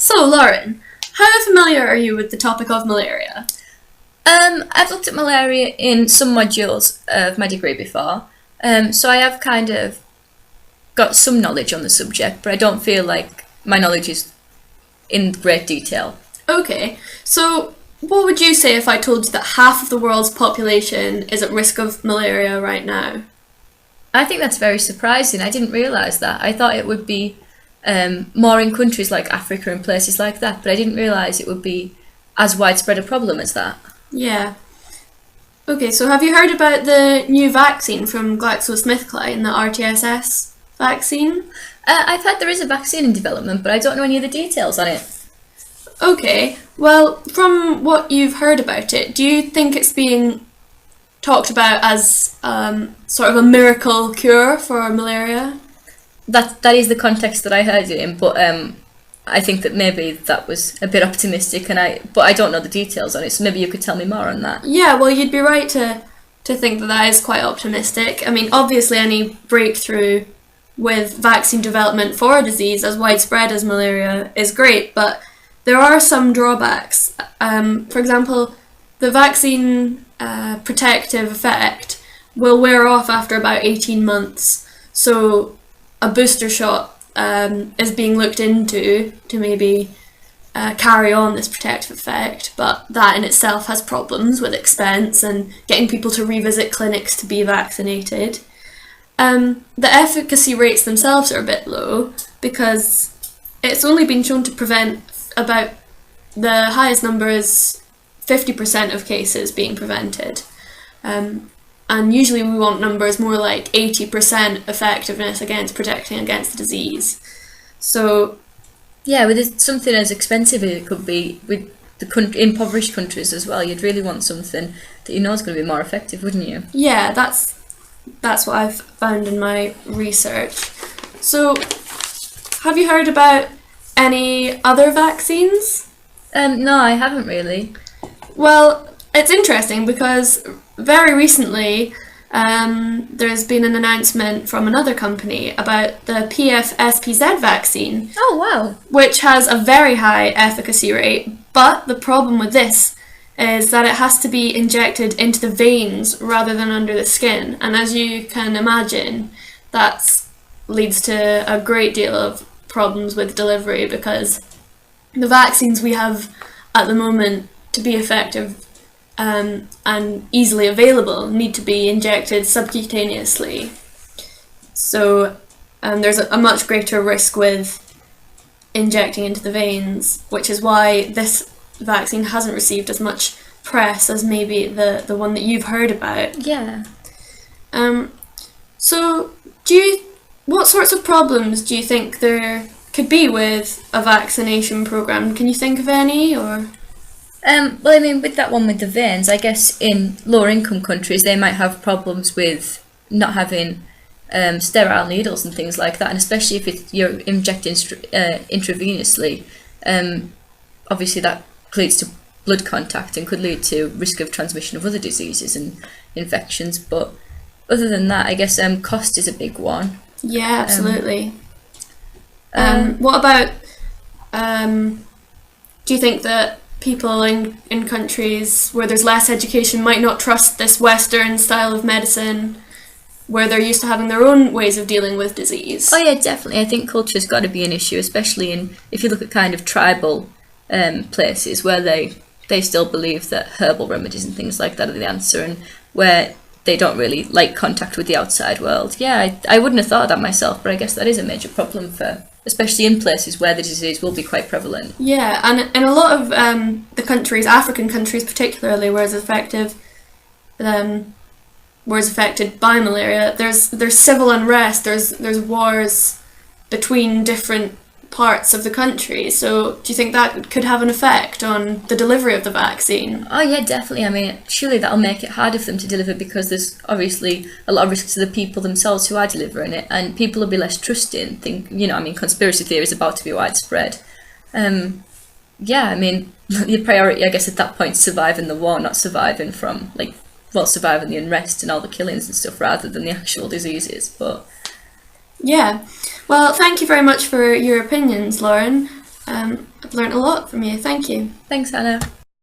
So, Lauren, how familiar are you with the topic of malaria? I've looked at malaria in some modules of my degree before, so I have kind of got some knowledge on the subject, but I don't feel like my knowledge is in great detail. Okay, so what would you say if I told you that half of the world's population is at risk of malaria right now? I think that's very surprising. I didn't realise that. I thought it would be more in countries like Africa and places like that, but I didn't realise it would be as widespread a problem as that. Yeah. Okay, so have you heard about the new vaccine from GlaxoSmithKline, the RTSS vaccine? I've heard there is a vaccine in development, but I don't know any of the details on it. Okay, well, from what you've heard about it, do you think it's being talked about as sort of a miracle cure for malaria? That is the context that I heard it in, but I think that maybe that was a bit optimistic, but I don't know the details on it, so maybe you could tell me more on that. Yeah, well, you'd be right to think that that is quite optimistic. I mean, obviously any breakthrough with vaccine development for a disease as widespread as malaria is great, but there are some drawbacks. For example, the vaccine protective effect will wear off after about 18 months, so a booster shot is being looked into to maybe carry on this protective effect, but that in itself has problems with expense and getting people to revisit clinics to be vaccinated. The efficacy rates themselves are a bit low because it's only been shown to prevent about, the highest number is 50% of cases being prevented. And usually we want numbers more like 80% effectiveness against protecting against the disease. So, yeah, with something as expensive as it could be, with the impoverished countries as well, you'd really want something that you know is going to be more effective, wouldn't you? Yeah, that's what I've found in my research. So, have you heard about any other vaccines? No, I haven't really. Well, it's interesting because very recently there's been an announcement from another company about the PFSPZ vaccine. Oh, wow. Which has a very high efficacy rate, but the problem with this is that it has to be injected into the veins rather than under the skin, and as you can imagine, that leads to a great deal of problems with delivery because the vaccines we have at the moment, to be effective and easily available, need to be injected subcutaneously. So there's a much greater risk with injecting into the veins, which is why this vaccine hasn't received as much press as maybe the one that you've heard about. Yeah. So what sorts of problems do you think there could be with a vaccination program? Can you think of any, or? Well, I mean, with that one with the veins, I guess in lower income countries they might have problems with not having sterile needles and things like that, and especially if you're injecting intravenously, obviously that leads to blood contact and could lead to risk of transmission of other diseases and infections. But other than that, I guess cost is a big one. Yeah, absolutely. What about, do you think that people in countries where there's less education might not trust this Western style of medicine, where they're used to having their own ways of dealing with disease? Oh yeah, definitely. I think culture's got to be an issue, especially if you look at kind of tribal places where they still believe that herbal remedies and things like that are the answer, and where they don't really like contact with the outside world. Yeah, I wouldn't have thought of that myself, but I guess that is a major problem especially in places where the disease will be quite prevalent. Yeah, and in a lot of the countries, African countries particularly, where it's affected by malaria, there's civil unrest, there's wars between different parts of the country. So do you think that could have an effect on the delivery of the vaccine? Oh yeah, definitely. I mean, surely that'll make it harder for them to deliver because there's obviously a lot of risk to the people themselves who are delivering it, and people will be less trusting. Conspiracy theory is about to be widespread. Yeah, I mean, your priority, I guess, at that point is surviving the war, not surviving surviving the unrest and all the killings and stuff, rather than the actual diseases. But yeah. Well, thank you very much for your opinions, Lauren. I've learned a lot from you. Thank you. Thanks, Anna.